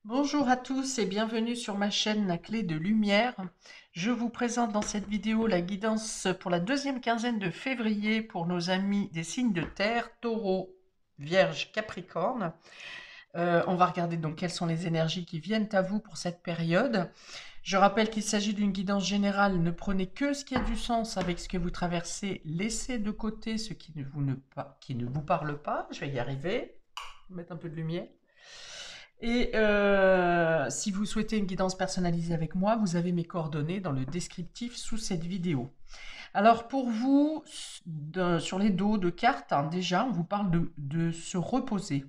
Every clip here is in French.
Bonjour à tous et bienvenue sur ma chaîne La Clé de Lumière. Je vous présente dans cette vidéo la guidance pour la deuxième quinzaine de février pour nos amis des signes de terre, Taureau, Vierge, Capricorne. On va regarder donc quelles sont les énergies qui viennent à vous pour cette période. Je rappelle qu'il s'agit d'une guidance générale. Ne prenez que ce qui a du sens avec ce que vous traversez. Laissez de côté ce qui ne vous parle pas. Je vais y arriver. Mettre un peu de lumière. Et si vous souhaitez une guidance personnalisée avec moi, vous avez mes coordonnées dans le descriptif sous cette vidéo. Alors pour vous, sur les dos de cartes, hein, déjà, on vous parle de se reposer,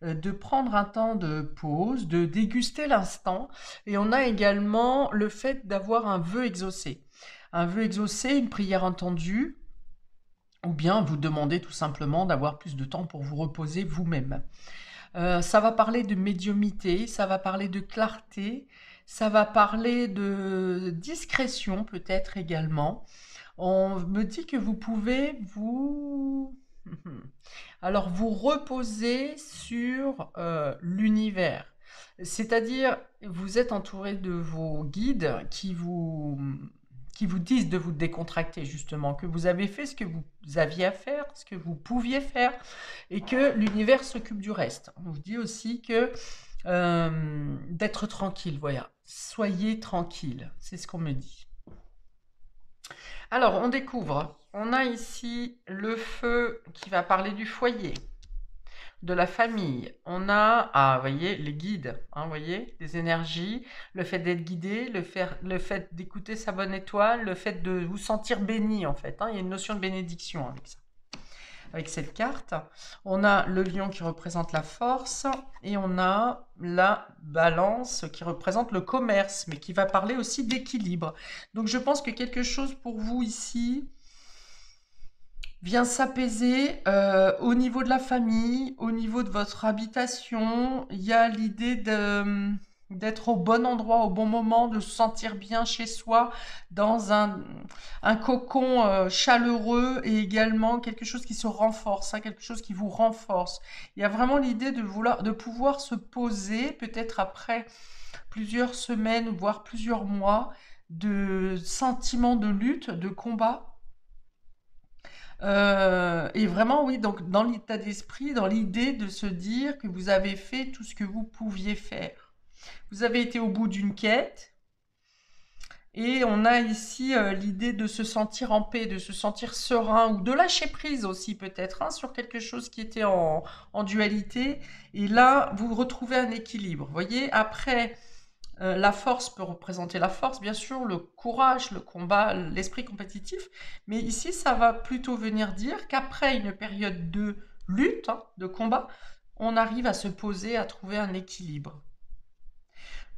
de prendre un temps de pause, de déguster l'instant. Et on a également le fait d'avoir un vœu exaucé. Un vœu exaucé, une prière entendue, ou bien vous demandez tout simplement d'avoir plus de temps pour vous reposer vous-même. Ça va parler de médiumnité, ça va parler de clarté, ça va parler de discrétion peut-être également. On me dit que vous pouvez alors vous reposer sur l'univers. C'est-à-dire, vous êtes entouré de vos guides qui vous disent de vous décontracter justement, que vous avez fait ce que vous aviez à faire, ce que vous pouviez faire, et que l'univers s'occupe du reste. On vous dit aussi que d'être tranquille, voilà. Soyez tranquille, c'est ce qu'on me dit. Alors, on découvre. On a ici le feu qui va parler du foyer, de la famille. On a, vous voyez, les guides, hein, vous voyez, des énergies, le fait d'être guidé, le fait d'écouter sa bonne étoile, le fait de vous sentir béni, en fait. Hein, il y a une notion de bénédiction avec ça. Avec cette carte, on a le lion qui représente la force et on a la balance qui représente le commerce, mais qui va parler aussi d'équilibre. Donc je pense que quelque chose pour vous ici vient s'apaiser au niveau de la famille, au niveau de votre habitation. Il y a l'idée d'être au bon endroit, au bon moment, de se sentir bien chez soi, dans un cocon chaleureux et également quelque chose qui se renforce, hein, quelque chose qui vous renforce. Il y a vraiment l'idée de pouvoir se poser, peut-être après plusieurs semaines, voire plusieurs mois, de sentiments de lutte, de combat, et vraiment, oui, donc dans l'état d'esprit, dans l'idée de se dire que vous avez fait tout ce que vous pouviez faire. Vous avez été au bout d'une quête, et on a ici l'idée de se sentir en paix, de se sentir serein, ou de lâcher prise aussi peut-être, hein, sur quelque chose qui était en dualité. Et là, vous retrouvez un équilibre. Vous voyez, après, la force peut représenter la force, bien sûr, le courage, le combat, l'esprit compétitif. Mais ici, ça va plutôt venir dire qu'après une période de lutte, hein, de combat, on arrive à se poser, à trouver un équilibre.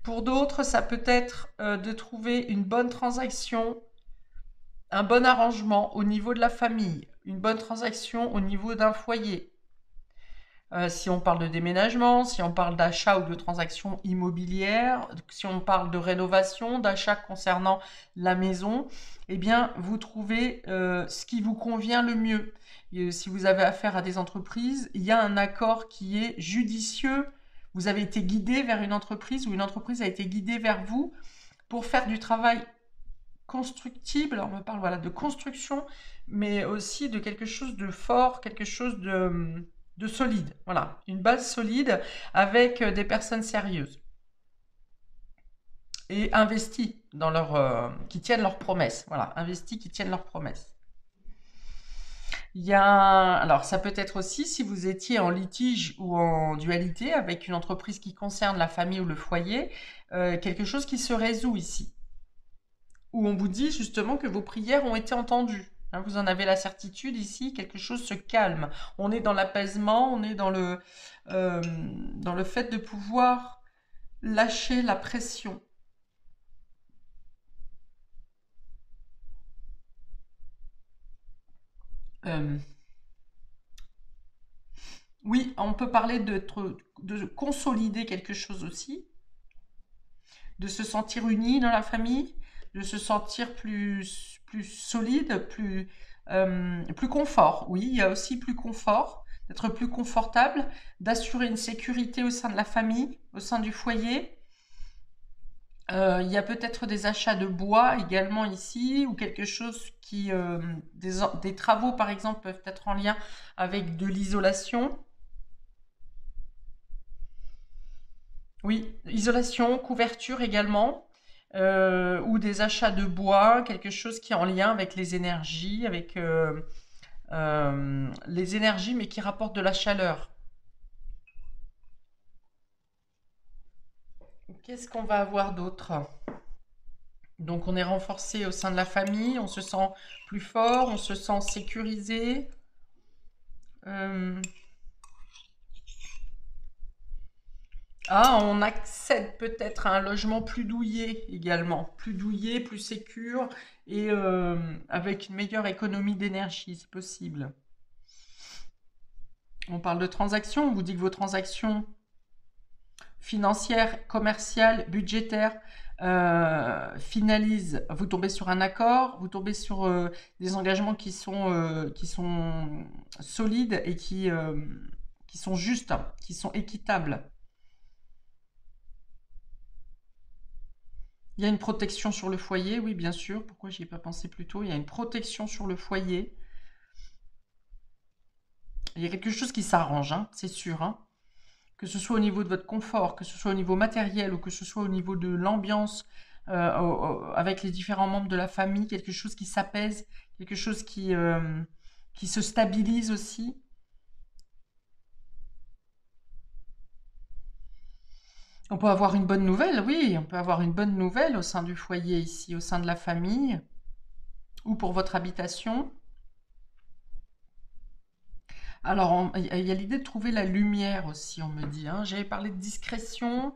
Pour d'autres, ça peut être de trouver une bonne transaction, un bon arrangement au niveau de la famille, une bonne transaction au niveau d'un foyer. Si on parle de déménagement, si on parle d'achat ou de transactions immobilières, si on parle de rénovation, d'achat concernant la maison, eh bien, vous trouvez ce qui vous convient le mieux. Et si vous avez affaire à des entreprises, il y a un accord qui est judicieux. Vous avez été guidé vers une entreprise ou une entreprise a été guidée vers vous pour faire du travail constructible. On me parle voilà, de construction, mais aussi de quelque chose de fort, quelque chose de solide. Voilà, une base solide avec des personnes sérieuses et investies dans qui tiennent leurs promesses. Voilà, investies qui tiennent leurs promesses. Il y a, alors ça peut être aussi si vous étiez en litige ou en dualité avec une entreprise qui concerne la famille ou le foyer, quelque chose qui se résout ici, où on vous dit justement que vos prières ont été entendues. Hein, vous en avez la certitude ici, quelque chose se calme. On est dans l'apaisement, on est dans le fait de pouvoir lâcher la pression. Euh, oui, on peut parler de consolider quelque chose aussi, de se sentir uni dans la famille, de se sentir plus solide, plus confort. Oui, il y a aussi plus confort, d'être plus confortable, d'assurer une sécurité au sein de la famille, au sein du foyer. Il y a peut-être des achats de bois également ici, ou quelque chose qui... des travaux, par exemple, peuvent être en lien avec de l'isolation. Oui, isolation, couverture également, ou des achats de bois, quelque chose qui est en lien avec les énergies, les énergies, mais qui rapportent de la chaleur. Qu'est-ce qu'on va avoir d'autre? Donc on est renforcé au sein de la famille, on se sent plus fort, on se sent sécurisé. Euh, Ah, on accède peut-être à un logement plus douillet également, plus douillet, plus sécure et avec une meilleure économie d'énergie, c'est possible. On parle de transactions, on vous dit que vos transactions financières, commerciales, budgétaires finalisent, vous tombez sur un accord, vous tombez sur des engagements qui sont solides et qui sont justes, qui sont équitables. Il y a une protection sur le foyer, oui, bien sûr. Pourquoi j'y ai pas pensé plus tôt? Il y a une protection sur le foyer. Il y a quelque chose qui s'arrange, hein, c'est sûr, hein. Que ce soit au niveau de votre confort, que ce soit au niveau matériel ou que ce soit au niveau de l'ambiance avec les différents membres de la famille, quelque chose qui s'apaise, quelque chose qui se stabilise aussi. On peut avoir une bonne nouvelle, oui, on peut avoir une bonne nouvelle au sein du foyer ici, au sein de la famille ou pour votre habitation. Alors, il y a l'idée de trouver la lumière aussi, on me dit, hein. J'avais parlé de discrétion.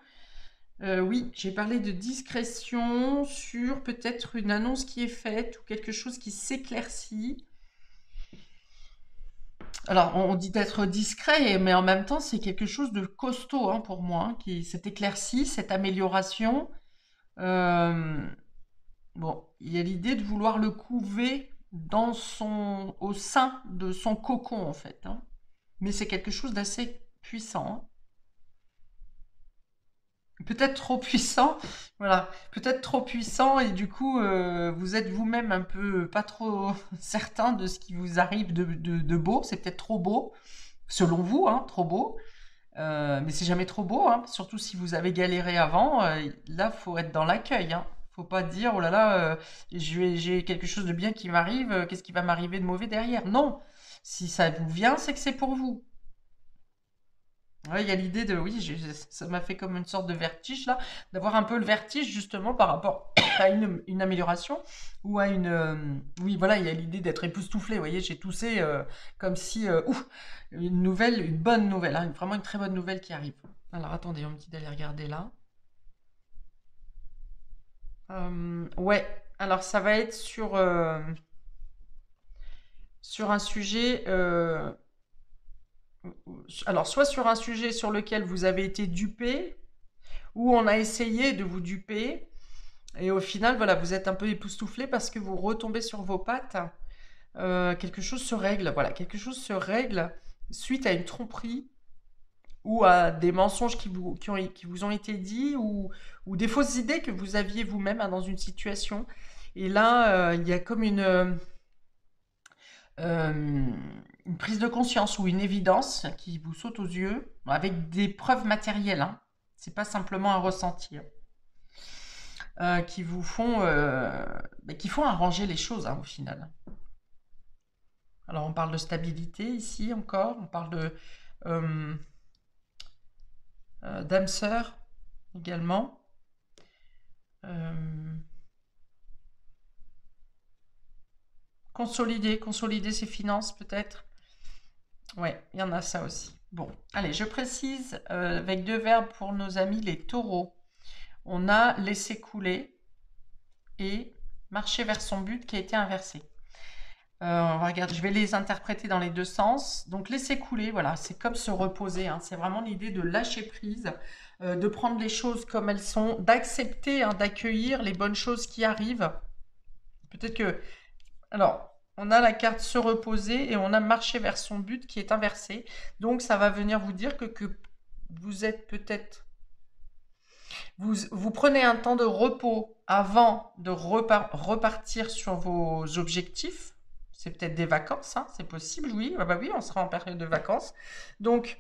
Oui, j'ai parlé de discrétion sur peut-être une annonce qui est faite ou quelque chose qui s'éclaircit. Alors, on dit d'être discret, mais en même temps, c'est quelque chose de costaud, hein, pour moi, hein, qui s'est éclairci, cette amélioration. Euh, bon, il y a l'idée de vouloir le couver au sein de son cocon, en fait, hein. Mais c'est quelque chose d'assez puissant, hein. Peut-être trop puissant, voilà, peut-être trop puissant et du coup vous êtes vous-même un peu pas trop certain de ce qui vous arrive de beau, c'est peut-être trop beau, selon vous, hein, trop beau. Mais c'est jamais trop beau, hein, surtout si vous avez galéré avant, là faut être dans l'accueil, hein. Faut pas dire oh là là, j'ai quelque chose de bien qui m'arrive, qu'est-ce qui va m'arriver de mauvais derrière? Non, si ça vous vient, c'est que c'est pour vous. Ouais, il y a l'idée de, oui, ça m'a fait comme une sorte de vertige là, d'avoir un peu le vertige justement par rapport à une amélioration ou à oui, voilà, il y a l'idée d'être époustouflé. Vous voyez, j'ai toussé comme si, ouf, une bonne nouvelle, hein, vraiment une très bonne nouvelle qui arrive. Alors attendez, on me dit d'aller regarder là. Ouais, alors ça va être sur un sujet. Alors, soit sur un sujet sur lequel vous avez été dupé, ou on a essayé de vous duper, et au final, voilà, vous êtes un peu époustouflé parce que vous retombez sur vos pattes. Quelque chose se règle, voilà, quelque chose se règle suite à une tromperie ou à des mensonges qui vous ont été dits ou des fausses idées que vous aviez vous-même, hein, dans une situation. Et là, il y a comme une prise de conscience ou une évidence qui vous saute aux yeux avec des preuves matérielles, hein. C'est pas simplement un ressenti, hein, qui font arranger les choses, hein, au final. Alors on parle de stabilité ici encore, on parle de euh, d'âme sœur également. Euh, consolider ses finances peut-être. Ouais, il y en a ça aussi. Bon, allez, je précise avec deux verbes pour nos amis les taureaux. On a laissé couler et marcher vers son but qui a été inversé. On va regarder, je vais les interpréter dans les deux sens. Donc laisser couler, voilà, c'est comme se reposer, hein. C'est vraiment l'idée de lâcher prise, de prendre les choses comme elles sont, d'accepter, hein, d'accueillir les bonnes choses qui arrivent. Peut-être que, alors, On a la carte se reposer et on a marcher vers son but qui est inversé. Donc ça va venir vous dire que vous êtes peut-être... Vous prenez un temps de repos avant de repartir sur vos objectifs. C'est peut-être des vacances, hein, c'est possible, oui. Ah bah oui, on sera en période de vacances. Donc,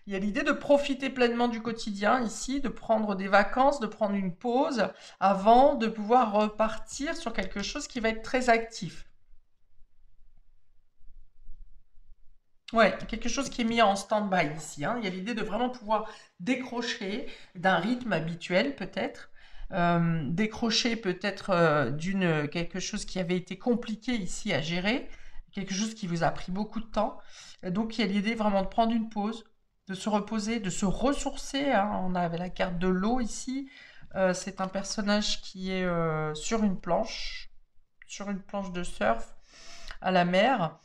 il y a l'idée de profiter pleinement du quotidien ici, de prendre des vacances, de prendre une pause avant de pouvoir repartir sur quelque chose qui va être très actif. Ouais, quelque chose qui est mis en stand-by ici, hein. Il y a l'idée de vraiment pouvoir décrocher d'un rythme habituel peut-être, décrocher peut-être d'une quelque chose qui avait été compliqué ici à gérer, quelque chose qui vous a pris beaucoup de temps. Donc il y a l'idée vraiment de prendre une pause, de se reposer, de se ressourcer, hein. On avait la carte de l'eau ici. C'est un personnage qui est sur une planche de surf à la mer.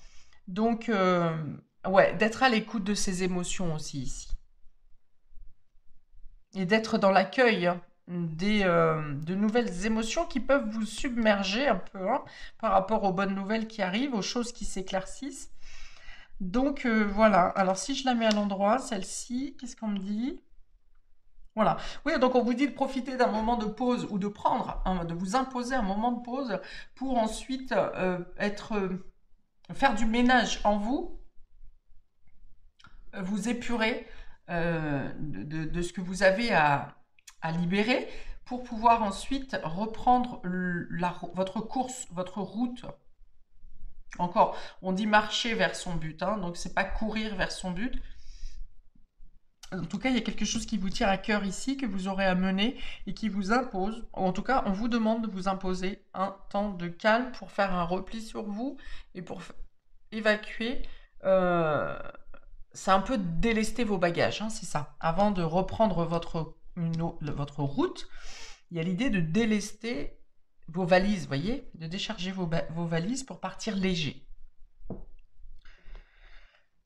Donc, ouais, d'être à l'écoute de ses émotions aussi ici. Et d'être dans l'accueil hein, de nouvelles émotions qui peuvent vous submerger un peu hein, par rapport aux bonnes nouvelles qui arrivent, aux choses qui s'éclaircissent. Donc, voilà. Alors, si je la mets à l'endroit, celle-ci, qu'est-ce qu'on me dit? Voilà. Oui, donc on vous dit de profiter d'un moment de pause ou de prendre, hein, de vous imposer un moment de pause pour ensuite faire du ménage en vous, vous épurer de ce que vous avez à libérer pour pouvoir ensuite reprendre votre course, votre route. Encore, on dit marcher vers son but, hein, donc c'est pas courir vers son but. En tout cas, il y a quelque chose qui vous tient à cœur ici, que vous aurez à mener et qui vous impose, ou en tout cas, on vous demande de vous imposer un temps de calme pour faire un repli sur vous et pour évacuer. C'est un peu délester vos bagages, hein, c'est ça. Avant de reprendre votre route, il y a l'idée de délester vos valises, voyez, de décharger vos valises pour partir léger.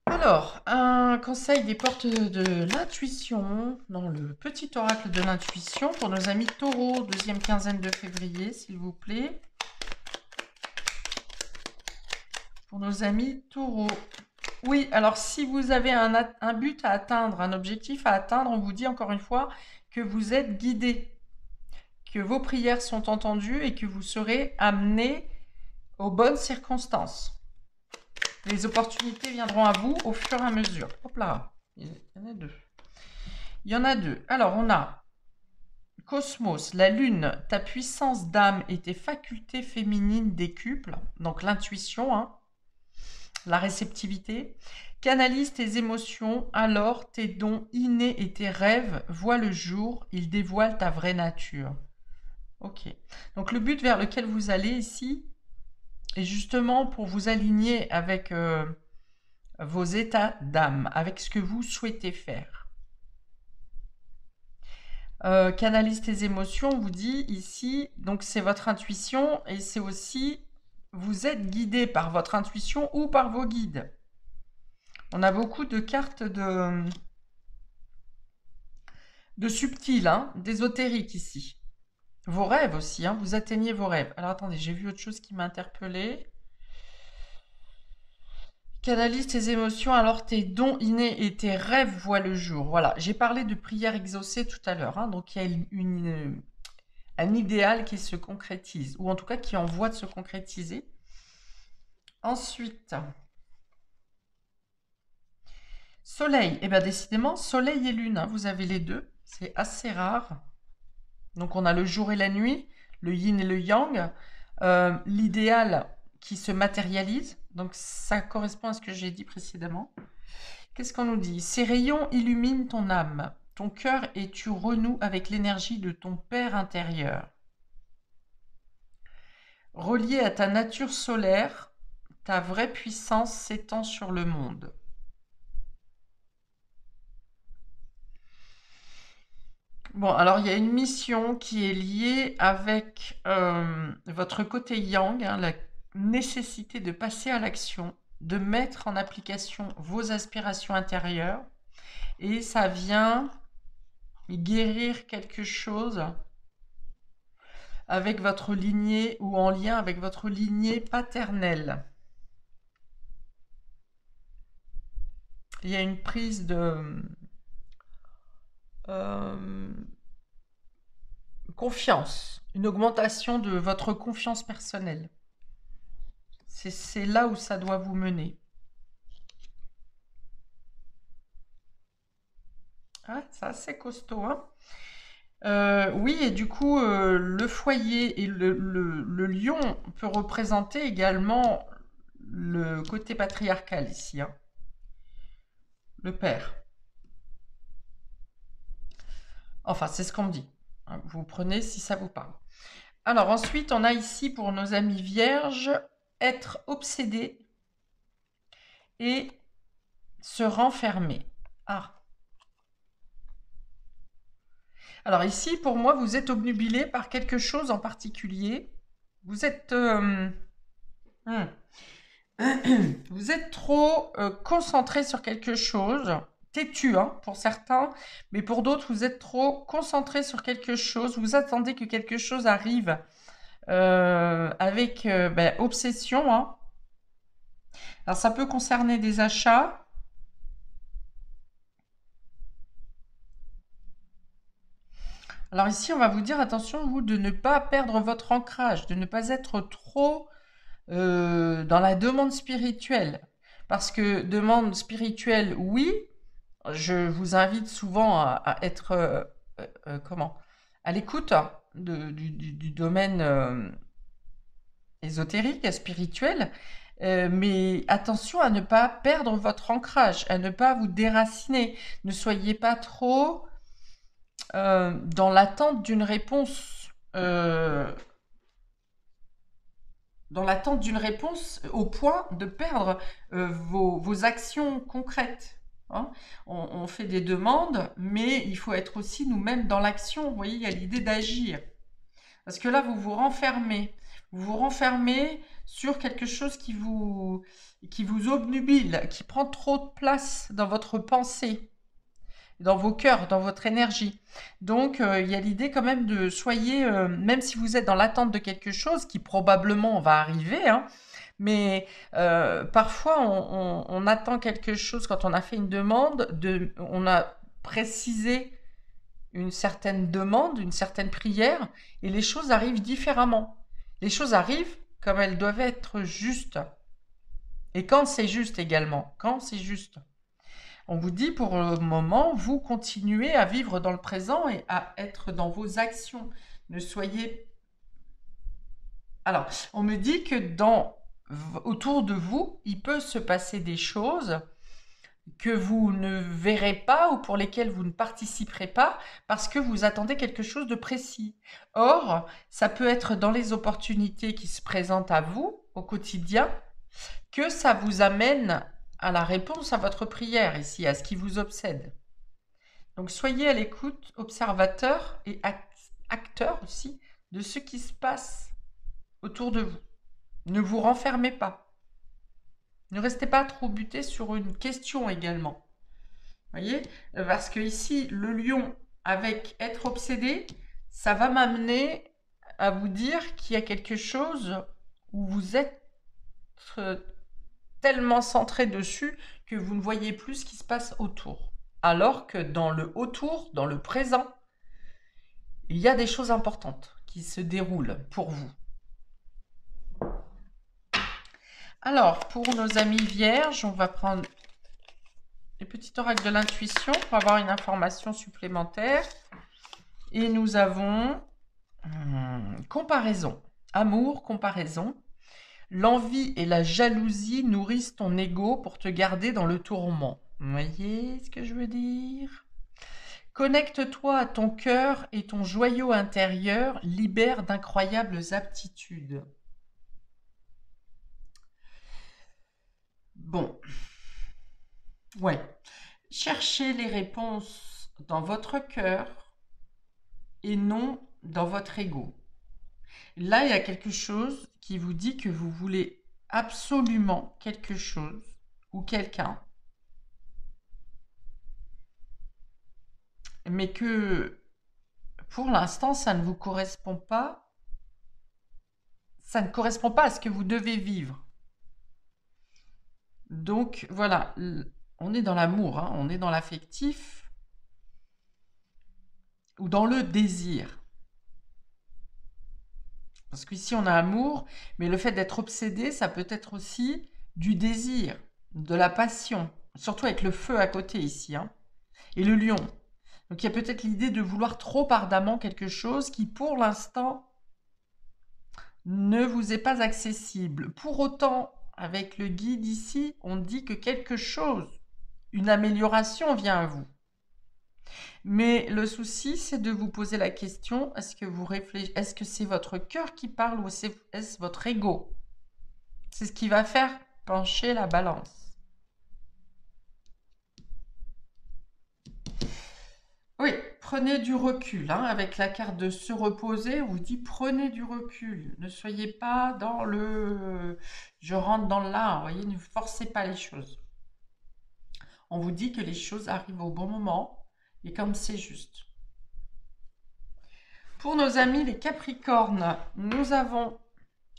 Alors, un conseil des portes de l'intuition, dans le petit oracle de l'intuition, pour nos amis taureaux, deuxième quinzaine de février, s'il vous plaît. Pour nos amis taureaux. Oui, alors si vous avez un but à atteindre, un objectif à atteindre, on vous dit encore une fois que vous êtes guidé, que vos prières sont entendues et que vous serez amené aux bonnes circonstances. Les opportunités viendront à vous au fur et à mesure. Hop là, il y en a deux. Il y en a deux. Alors, on a Cosmos, la lune, ta puissance d'âme et tes facultés féminines décuplent, donc l'intuition, hein, la réceptivité. Canalise tes émotions, alors tes dons innés et tes rêves voient le jour, ils dévoilent ta vraie nature. Ok. Donc le but vers lequel vous allez ici est justement pour vous aligner avec vos états d'âme, avec ce que vous souhaitez faire. Canalise tes émotions, on vous dit ici, donc c'est votre intuition et c'est aussi, vous êtes guidé par votre intuition ou par vos guides. On a beaucoup de cartes de subtil, hein, d'ésotérique ici. Vos rêves aussi, hein, vous atteignez vos rêves. Alors attendez, j'ai vu autre chose qui m'a interpellée. Canalise tes émotions, alors tes dons innés et tes rêves voient le jour. Voilà, j'ai parlé de prière exaucée tout à l'heure, hein, donc il y a un idéal qui se concrétise, ou en tout cas qui est en voie de se concrétiser. Ensuite, Soleil, eh bien décidément, Soleil et Lune, hein, vous avez les deux, c'est assez rare. Donc on a le jour et la nuit, le yin et le yang, l'idéal qui se matérialise, donc ça correspond à ce que j'ai dit précédemment. Qu'est-ce qu'on nous dit? Ces rayons illuminent ton âme, ton cœur et tu renoues avec l'énergie de ton Père intérieur. Relié à ta nature solaire, ta vraie puissance s'étend sur le monde. Bon, alors il y a une mission qui est liée avec votre côté yang, hein, la nécessité de passer à l'action, de mettre en application vos aspirations intérieures. Et ça vient guérir quelque chose avec votre lignée ou en lien avec votre lignée paternelle. il y a une prise de confiance, une augmentation de votre confiance personnelle. C'est là où ça doit vous mener. Ah, c'est assez costaud, hein? Oui, et du coup, le foyer et le lion peut représenter également le côté patriarcal ici, hein, le père. Enfin, c'est ce qu'on me dit. Hein, vous prenez si ça vous parle. Alors ensuite, on a ici pour nos amis vierges, être obsédé et se renfermer. Ah. Alors ici, pour moi, vous êtes obnubilé par quelque chose en particulier. Vous êtes... vous êtes trop concentré sur quelque chose, têtu hein, pour certains, mais pour d'autres, vous êtes trop concentré sur quelque chose, vous attendez que quelque chose arrive avec obsession. Hein. Alors ça peut concerner des achats. Alors ici, on va vous dire, attention, vous, de ne pas perdre votre ancrage, de ne pas être trop dans la demande spirituelle. Parce que demande spirituelle, oui, je vous invite souvent à être comment à l'écoute hein, du domaine ésotérique, spirituel, mais attention à ne pas perdre votre ancrage, à ne pas vous déraciner. Ne soyez pas trop dans l'attente d'une réponse. Dans l'attente d'une réponse au point de perdre vos actions concrètes. Hein. On fait des demandes, mais il faut être aussi nous-mêmes dans l'action. Vous voyez, il y a l'idée d'agir. Parce que là, vous vous renfermez. Vous vous renfermez sur quelque chose qui vous obnubile, qui prend trop de place dans votre pensée, dans vos cœurs, dans votre énergie. Donc, il y a l'idée quand même de soyez, même si vous êtes dans l'attente de quelque chose qui probablement va arriver, hein, mais parfois on attend quelque chose quand on a fait une demande, on a précisé une certaine demande, une certaine prière, et les choses arrivent différemment. Les choses arrivent comme elles doivent être justes. Et quand c'est juste également, quand c'est juste. On vous dit pour le moment, vous continuez à vivre dans le présent et à être dans vos actions. Ne soyez... Alors, on me dit que autour de vous, il peut se passer des choses que vous ne verrez pas ou pour lesquelles vous ne participerez pas parce que vous attendez quelque chose de précis. Or, ça peut être dans les opportunités qui se présentent à vous au quotidien que ça vous amène à la réponse à votre prière ici, à ce qui vous obsède. Donc soyez à l'écoute, observateur et acteur aussi de ce qui se passe autour de vous. Ne vous renfermez pas. Ne restez pas trop buté sur une question également. Voyez, parce que ici, le lion avec être obsédé, ça va m'amener à vous dire qu'il y a quelque chose où vous êtes tellement centré dessus que vous ne voyez plus ce qui se passe autour. Alors que dans le autour, dans le présent, il y a des choses importantes qui se déroulent pour vous. Alors, pour nos amis vierges, on va prendre les petits oracles de l'intuition pour avoir une information supplémentaire. Et nous avons comparaison, amour, comparaison. L'envie et la jalousie nourrissent ton ego pour te garder dans le tourment. Vous voyez ce que je veux dire? Connecte-toi à ton cœur et ton joyau intérieur libère d'incroyables aptitudes. Bon. Ouais. Cherchez les réponses dans votre cœur et non dans votre ego. Là, il y a quelque chose qui vous dit que vous voulez absolument quelque chose ou quelqu'un, mais que pour l'instant, ça ne vous correspond pas. Ça ne correspond pas à ce que vous devez vivre. Donc, voilà. on est dans l'amour, hein, on est dans l'affectif ou dans le désir. Parce qu'ici, on a amour, mais le fait d'être obsédé, ça peut être aussi du désir, de la passion, surtout avec le feu à côté ici, hein, et le lion. Donc, il y a peut-être l'idée de vouloir trop ardemment quelque chose qui, pour l'instant, ne vous est pas accessible. Pour autant, avec le guide ici, on dit que quelque chose, une amélioration vient à vous. Mais le souci, c'est de vous poser la question, est-ce que vous réfléchissez, est-ce que c'est votre cœur qui parle ou est-ce votre ego? C'est ce qui va faire pencher la balance. Oui, prenez du recul. Hein, avec la carte de se reposer, on vous dit prenez du recul. Ne soyez pas dans le je rentre dans l'art. Voyez, ne forcez pas les choses. On vous dit que les choses arrivent au bon moment et comme c'est juste. Pour nos amis les Capricornes, nous avons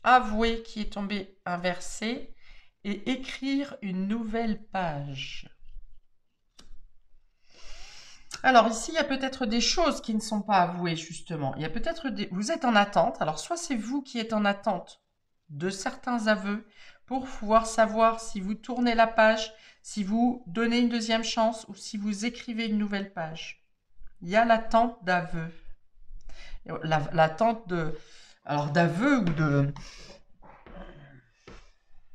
avoué qui est tombé inversé et écrire une nouvelle page. Alors ici, il y a peut-être des choses qui ne sont pas avouées, justement. Il y a peut-être vous êtes en attente. Alors soit c'est vous qui êtes en attente de certains aveux pour pouvoir savoir si vous tournez la page, si vous donnez une deuxième chance ou si vous écrivez une nouvelle page. Il y a l'attente d'aveux. L'attente d'aveux ou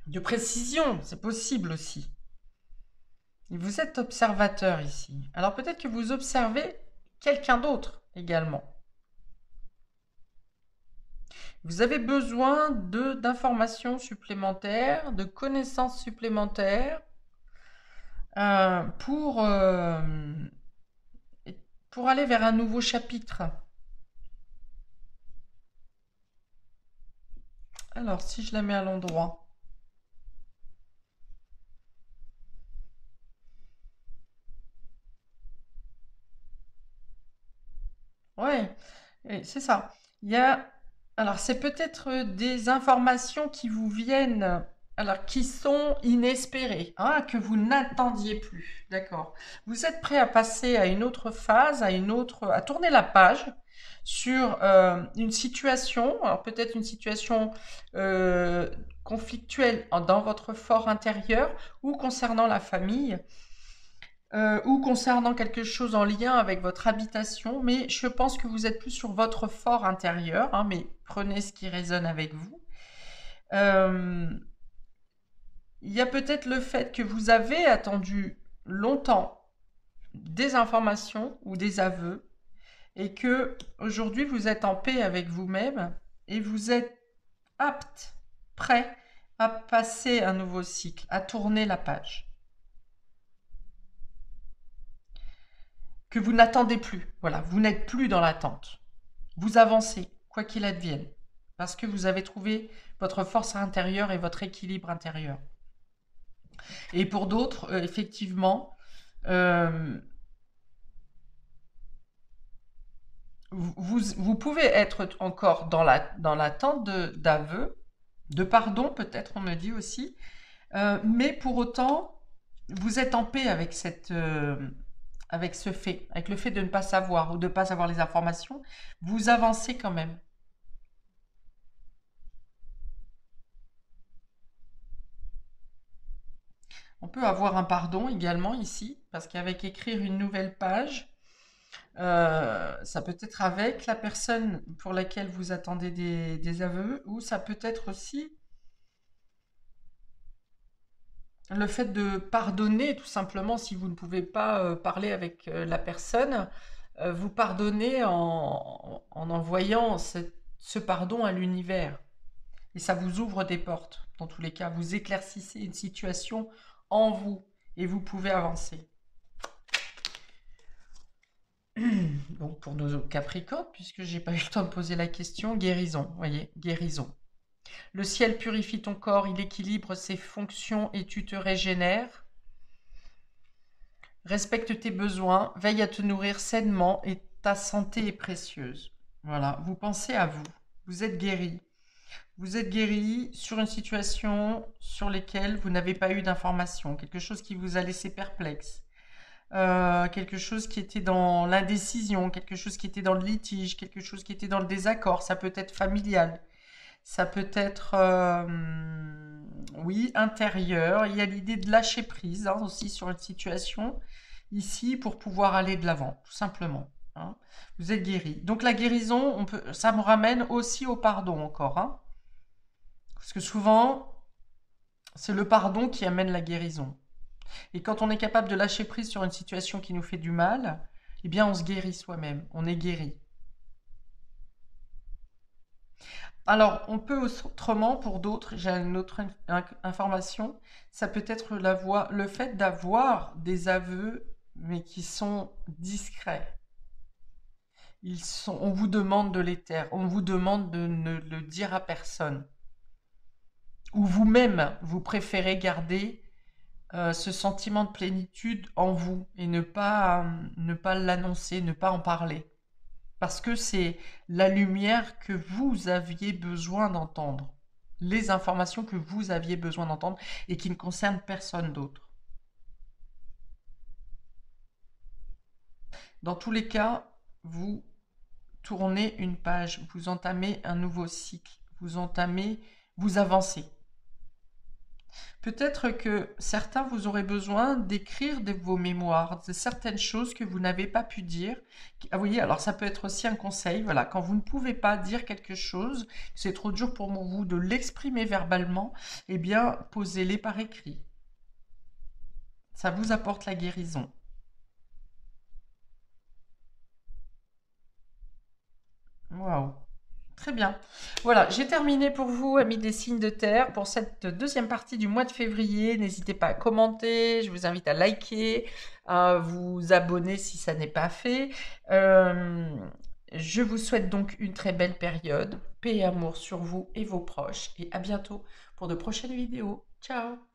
de précision, c'est possible aussi. Et vous êtes observateur ici. Alors peut-être que vous observez quelqu'un d'autre également. Vous avez besoin d'informations supplémentaires, de connaissances supplémentaires pour aller vers un nouveau chapitre. Alors, si je la mets à l'endroit. Ouais, c'est ça. Il y a... Alors, c'est peut-être des informations qui vous viennent, alors qui sont inespérées, hein, que vous n'attendiez plus. D'accord. Vous êtes prêt à passer à une autre phase, à tourner la page sur une situation, alors peut-être une situation conflictuelle dans votre fort intérieur ou concernant la famille. Ou concernant quelque chose en lien avec votre habitation, mais je pense que vous êtes plus sur votre fort intérieur, hein, mais prenez ce qui résonne avec vous. Il y a peut-être le fait que vous avez attendu longtemps des informations ou des aveux et que aujourd'hui vous êtes en paix avec vous-même et vous êtes apte, prêt à passer un nouveau cycle, à tourner la page. Que vous n'attendez plus. Voilà, vous n'êtes plus dans l'attente. Vous avancez, quoi qu'il advienne, parce que vous avez trouvé votre force intérieure et votre équilibre intérieur. Et pour d'autres, effectivement, vous pouvez être encore dans l'attente d'aveux, de pardon peut-être, on me dit aussi, mais pour autant, vous êtes en paix avec avec ce fait, avec le fait de ne pas savoir ou de ne pas savoir les informations, vous avancez quand même. On peut avoir un pardon également ici, parce qu'avec écrire une nouvelle page, ça peut être avec la personne pour laquelle vous attendez des aveux, ou ça peut être aussi le fait de pardonner, tout simplement, si vous ne pouvez pas parler avec la personne, vous pardonnez en envoyant ce pardon à l'univers. Et ça vous ouvre des portes, dans tous les cas. Vous éclaircissez une situation en vous et vous pouvez avancer. Donc pour nos Capricornes, puisque j'ai pas eu le temps de poser la question, guérison, voyez, guérison. Le ciel purifie ton corps, il équilibre ses fonctions et tu te régénères. Respecte tes besoins, veille à te nourrir sainement et ta santé est précieuse. Voilà, vous pensez à vous, vous êtes guéri. Vous êtes guéri sur une situation sur laquelle vous n'avez pas eu d'information, quelque chose qui vous a laissé perplexe, quelque chose qui était dans l'indécision, quelque chose qui était dans le litige, quelque chose qui était dans le désaccord. Ça peut être familial, ça peut être, oui, intérieur. Il y a l'idée de lâcher prise hein, aussi sur une situation ici pour pouvoir aller de l'avant, tout simplement. Hein. Vous êtes guéri. Donc la guérison, ça me ramène aussi au pardon encore. Hein. Parce que souvent, c'est le pardon qui amène la guérison. Et quand on est capable de lâcher prise sur une situation qui nous fait du mal, eh bien on se guérit soi-même, on est guéri. Alors, on peut autrement, pour d'autres, j'ai une autre information, ça peut être le fait d'avoir des aveux, mais qui sont discrets. On vous demande de les taire, on vous demande de ne le dire à personne. Ou vous-même, vous préférez garder ce sentiment de plénitude en vous et ne pas l'annoncer, ne pas en parler. Parce que c'est la lumière que vous aviez besoin d'entendre, les informations que vous aviez besoin d'entendre et qui ne concernent personne d'autre. Dans tous les cas, vous tournez une page, vous entamez un nouveau cycle, vous avancez. Peut-être que certains, vous aurez besoin d'écrire vos mémoires, de certaines choses que vous n'avez pas pu dire. Ah, vous voyez, alors ça peut être aussi un conseil, voilà, quand vous ne pouvez pas dire quelque chose, c'est trop dur pour vous de l'exprimer verbalement, eh bien, posez-les par écrit. Ça vous apporte la guérison. Waouh! Très bien. Voilà, j'ai terminé pour vous, amis des signes de terre, pour cette deuxième partie du mois de février. N'hésitez pas à commenter, je vous invite à liker, à vous abonner si ça n'est pas fait. Je vous souhaite donc une très belle période. Paix et amour sur vous et vos proches. Et à bientôt pour de prochaines vidéos. Ciao!